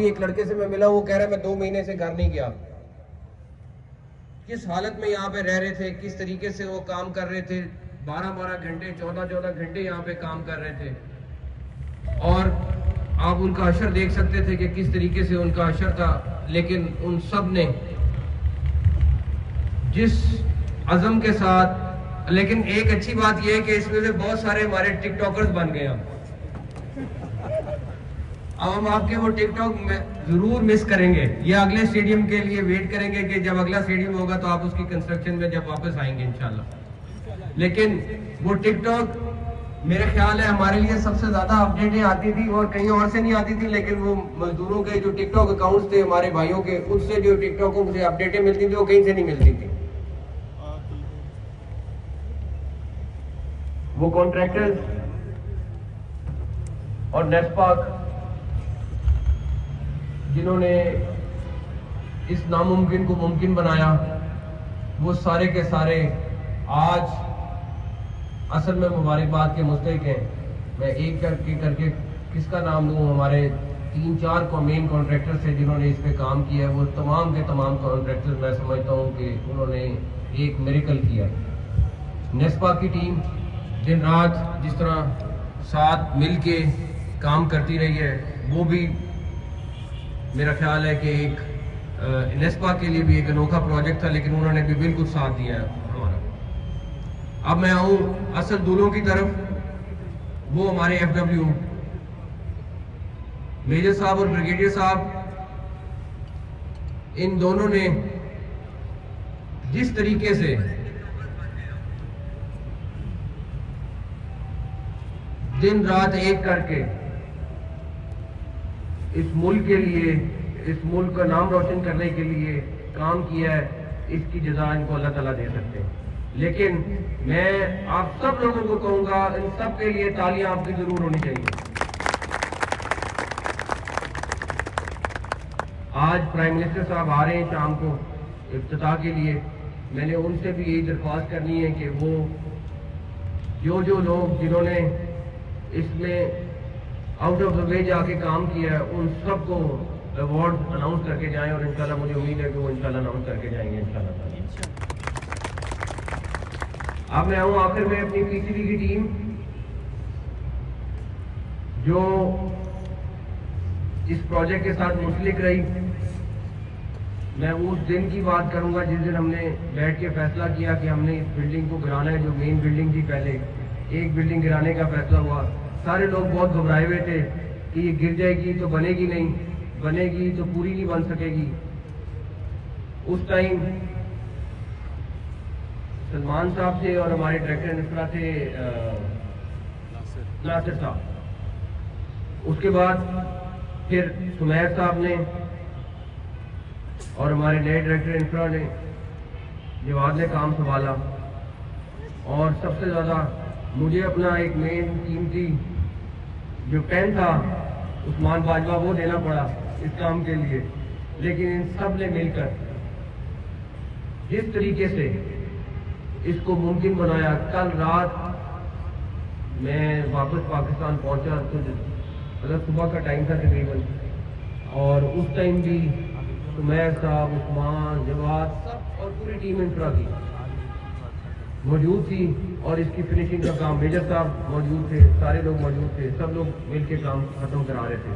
ایک لڑکے سے میں ملا، وہ کہہ رہا ہے میں 2 مہینے سے گھر نہیں گیا. کس حالت میں یہاں پہ رہ رہے تھے، کس طریقے سے وہ کام کر رہے تھے، 12 گھنٹے 14 گھنٹے یہاں پہ کام کر رہے تھے. اور آپ ان کا اشر دیکھ سکتے تھے کہ کس طریقے سے ان کا اشر تھا. لیکن ان سب نے جس عزم کے ساتھ، لیکن ایک اچھی بات یہ ہے کہ اس میں سے بہت سارے ہمارے ٹک ٹاکرز بن گئے. اب ہم آپ کے وہ ٹک ٹاک ضرور مس کریں گے. یہ اگلے اسٹیڈیم کے لیے ویٹ کریں گے کہ جب اگلا اسٹیڈیم ہوگا تو آپ اس کی کنسٹرکشن میں جب واپس آئیں گے انشاءاللہ. لیکن وہ ٹک ٹاک میرے خیال ہے ہمارے لیے سب سے زیادہ اپڈیٹیں آتی تھی، اور کہیں اور سے نہیں آتی تھی. لیکن وہ مزدوروں کے جو ٹک ٹاک اکاؤنٹس تھے ہمارے بھائیوں کے، اس سے جو ٹک ٹاکوں سے اپڈیٹیں ملتی تھی وہ کہیں سے نہیں ملتی تھی. وہ کانٹریکٹرز اور نیسپاک جنہوں نے اس ناممکن کو ممکن بنایا، وہ سارے کے سارے آج اصل میں مبارکباد کے مستحق ہیں. میں ایک کر کے کس کا نام لوں؟ ہمارے 3-4 مین کانٹریکٹر تھے جنہوں نے اس پہ کام کیا ہے. وہ تمام کے تمام کانٹریکٹر میں سمجھتا ہوں کہ انہوں نے ایک میریکل کیا. نیسپا کی ٹیم دن رات جس طرح ساتھ مل کے کام کرتی رہی ہے، وہ بھی میرا خیال ہے کہ ایک نیسپا کے لیے بھی ایک انوکھا پروجیکٹ تھا، لیکن انہوں نے بھی بالکل ساتھ دیا ہے ہمارا. اب میں آؤں اصل دولوں کی طرف. وہ ہمارے ایف ڈبلیو میجر صاحب اور بریگیڈیئر صاحب، ان دونوں نے جس طریقے سے دن رات ایک کر کے اس ملک کے لیے، اس ملک کا نام روشن کرنے کے لیے کام کیا ہے، اس کی جزا ان کو اللہ تعالیٰ دے سکتے ہیں. لیکن میں آپ سب لوگوں کو کہوں گا، ان سب کے لیے تالیاں آپ کی ضرور ہونی چاہیے. آج پرائم منسٹر صاحب آ رہے ہیں شام کو افتتاح کے لیے. میں نے ان سے بھی یہی درخواست کرنی ہے کہ وہ جو لوگ جنہوں نے اس میں آؤٹ آف دا وے جا کے کام کیا ہے، ان سب کو ایوارڈ اناؤنس کر کے جائیں. اور انشاءاللہ مجھے امید ہے کہ وہ انشاءاللہ اناؤنس کر کے جائیں گے انشاءاللہ. اب میں آؤں آخر میں اپنی پی سی بی کی ٹیم، جو اس پروجیکٹ کے ساتھ منسلک رہی. میں اس دن کی بات کروں گا جس دن ہم نے بیٹھ کے فیصلہ کیا کہ ہم نے اس بلڈنگ کو گرانا ہے. جو مین بلڈنگ تھی، پہلے ایک بلڈنگ گرانے کا فیصلہ ہوا. سارے لوگ بہت گھبرائے ہوئے تھے کہ یہ گر جائے گی تو بنے گی نہیں، بنے گی تو پوری نہیں بن سکے گی. اس ٹائم سلمان صاحب تھے اور ہمارے ڈائریکٹر انفرا تھے ناصر صاحب. اس کے بعد پھر سمیر صاحب نے اور ہمارے نئے ڈائریکٹر انفرا نے، جواد نے کام سنبھالا. اور سب سے زیادہ مجھے اپنا ایک مین قیمتی جو پین تھا عثمان باجوہ، وہ دینا پڑا اس کام کے لیے. لیکن ان سب نے مل کر جس طریقے سے اس کو ممکن بنایا. کل رات میں واپس پاکستان پہنچا تو مطلب صبح کا ٹائم تھا تقریباً، اور اس ٹائم بھی سمیر صاحب، عثمان، جواد سب اور پوری ٹیم انفرا کی موجود تھی. اور اس کی فنیشنگ کا کام میجر صاحب موجود تھے، سارے لوگ موجود تھے، سب لوگ مل کے کام ختم کرا رہے تھے.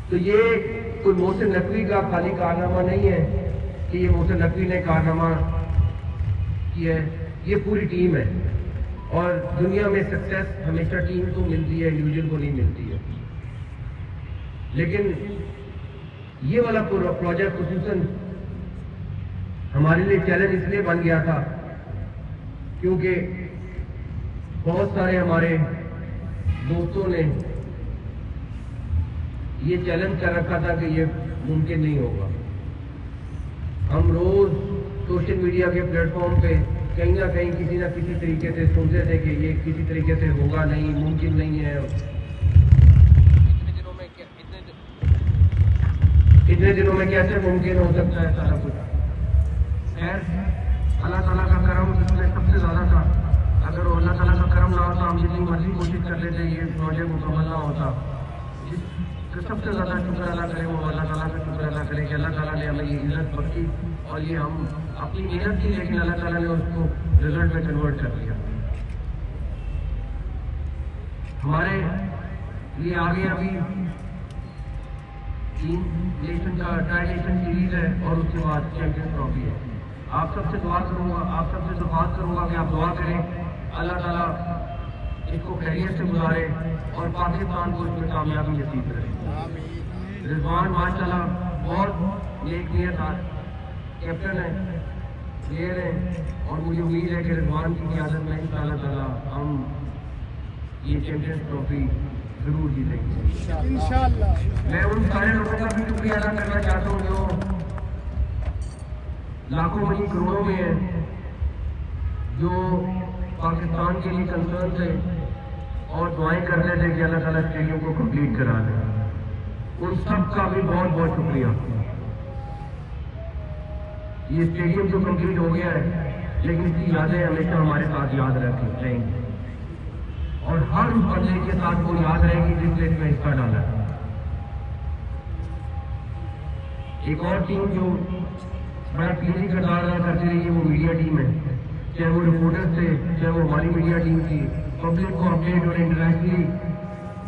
تو یہ کوئی محسن نقوی کا خالی کارنامہ نہیں ہے کہ یہ محسن نقوی نے کارنامہ کیا ہے، یہ پوری ٹیم ہے. اور دنیا میں سکسیس ہمیشہ ٹیم کو ملتی ہے، انڈیویجول کو نہیں ملتی ہے. لیکن یہ والا پروجیکٹ خصوصاً ہمارے لیے چیلنج اس لیے بن گیا تھا کیونکہ بہت سارے ہمارے دوستوں نے یہ چیلنج کر رکھا تھا کہ یہ ممکن نہیں ہوگا. ہم روز سوشل میڈیا کے پلیٹ فارم پہ کہیں نہ کہیں کسی نہ کسی طریقے سے سنتے تھے کہ یہ کسی طریقے سے ہوگا نہیں، ممکن نہیں ہے. اتنے دنوں میں کیسے ممکن ہو سکتا ہے سارا کچھ؟ خیر، اللہ تعالیٰ کا کرم اس میں سب سے زیادہ تھا. اگر وہ اللہ تعالیٰ کا کرم نہ ہوتا، ہم جتنی مرضی کوشش کر لیتے یہ پروجیکٹ مکمل نہ ہوتا. جس سب سے زیادہ شکر ادا کریں وہ اللہ تعالیٰ کا شکر ادا کریں کہ اللہ تعالیٰ نے ہمیں یہ عزت بخشی اور یہ ہم اپنی محنت کی لیکن اللہ تعالیٰ نے اس کو رزلٹ میں کنورٹ کر دیا. ہمارے لیے آگے ابھی 3 نیشن کا ٹرائی نیشن سیریز ہے اور اس کے بعد چیمپئنز ٹرافی ہے. آپ سب سے دعا کروں گا، آپ سب سے درخواست کروں گا کہ آپ دعا کریں اللہ تعالیٰ اس کو خیریت سے گزارے اور پاکستان کو اس میں کامیابی نصیب کرے. رضوان ماشاءاللہ بہت نیک نیت کیپٹن ہے، پلیئر ہیں اور مجھے امید ہے کہ رضوان کی قیادت میں انشاءاللہ تعالیٰ ہم یہ چیمپئنز ٹرافی ضرور جیتیں گے انشاءاللہ. میں ان سارے لوگوں کا بھی شکریہ ادا کرنا چاہتا ہوں جو لاکھوں نہیں کروڑوں میں ہیں، جو پاکستان کے لیے کنسرن تھے اور دعائیں کرتے تھے کہ اللہ تعالیٰ اسٹیڈیم کو کمپلیٹ کرا دے. ان سب کا بھی بہت بہت شکریہ. یہ اسٹیڈیم تو کمپلیٹ ہو گیا ہے لیکن اس کی یادیں ہمیشہ ہمارے ساتھ یاد رہیں گی اور ہر اس بندے کے ساتھ وہ یاد رہے گی جس نے اس میں حصہ ڈالا ہے. ایک اور ٹیم جو بڑا کلیئرلی کردار ادا کرتی رہی ہے وہ میڈیا ٹیم ہے، چاہے وہ رپورٹر تھے چاہے وہ ہماری میڈیا ٹیم تھی. پبلک کو اپڈیٹ اور انٹریکٹلی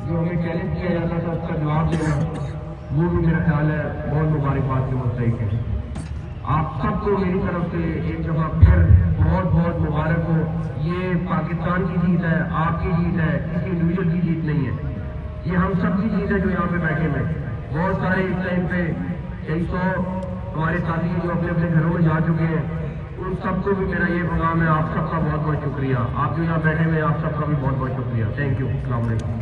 جو ہمیں چیلنج کیا جاتا تھا اس کا جواب دینا وہ بھی میرا خیال ہے بہت مبارکباد کے مستحق ہے. آپ سب کو میری طرف سے ایک دفعہ پھر بہت بہت مبارک ہو. یہ پاکستان کی جیت ہے، آپ کی جیت ہے، کسی انڈیویجل کی جیت نہیں ہے. یہ ہم سب کی جیت ہے جو یہاں پہ بیٹھے ہوئے. بہت سارے اس ٹائم پہ 100 ہمارے ساتھی جو اپنے اپنے گھروں میں جا چکے ہیں، ان سب کو بھی میرا یہ پیغام ہے آپ سب کا بہت بہت شکریہ. آپ جو یہاں بیٹھے ہوئے آپ سب کا بھی بہت بہت شکریہ. Thank you. السلام علیکم.